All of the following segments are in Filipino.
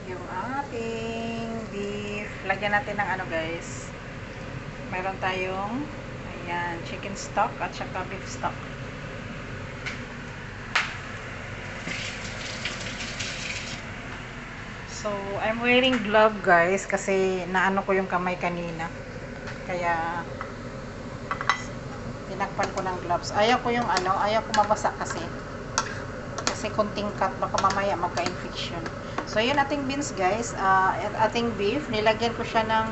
yung ating beef. Lagyan natin ng ano guys. Meron tayong ayan, chicken stock at saka beef stock. So, I'm wearing glove guys kasi naano ko yung kamay kanina. Kaya tinakpan ko ng gloves. Ayaw ko yung ano, ayaw ko mabasa kasi. Kasi kunting cut baka mamaya magka-infection. So, yun ating beans guys. Ating beef, nilagyan ko siya ng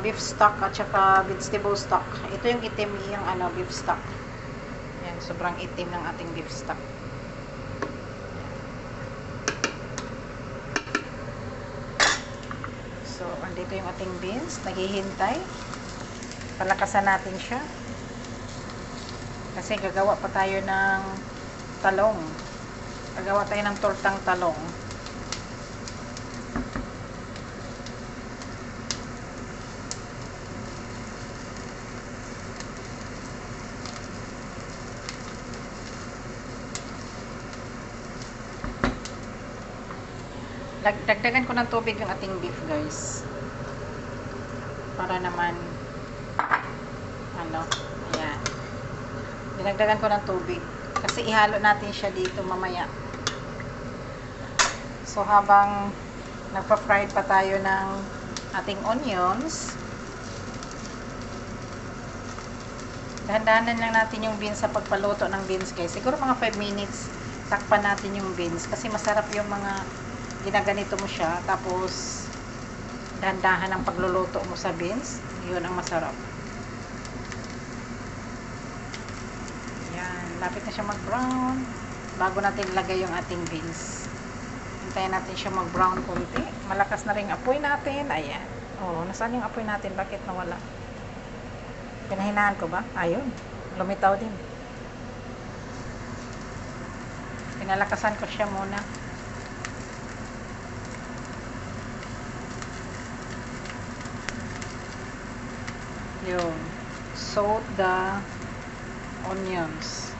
beef stock at saka vegetable stock. Ito yung itim yung ano, beef stock. Yan, sobrang itim ng ating beef stock. So, andito yung ating beans. Naghihintay. Palakasan natin siya. Kasi gagawa pa tayo ng talong. Gagawa tayo ng tortang talong. Dagdagan ko ng tubig yung ating beef guys. Para naman ano, ayan. Dinagdagan ko ng tubig. Kasi ihalo natin siya dito mamaya. So habang nagpa-fry pa tayo ng ating onions, dahan-dahanan lang natin yung beans sa pagpaluto ng beans guys. Siguro mga 5 minutes takpan natin yung beans kasi masarap yung mga ginaganito mo siya, tapos dahan-dahan ang pagluluto mo sa beans, yun ang masarap. Yan, lapit na siya mag-brown bago natin ilagay yung ating beans. Hintayin natin siya mag-brown konti. Malakas na rin apoy natin. Ayan. Oh, nasaan yung apoy natin? Bakit nawala? Pinahinaan ko ba? Ayun, lumitaw din. Pinalakasan ko siya muna. Yun. Soak the onions.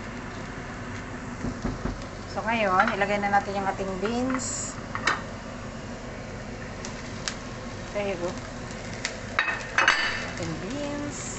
So, ngayon, ilagay na natin yung ating beans. There you go. Ating beans.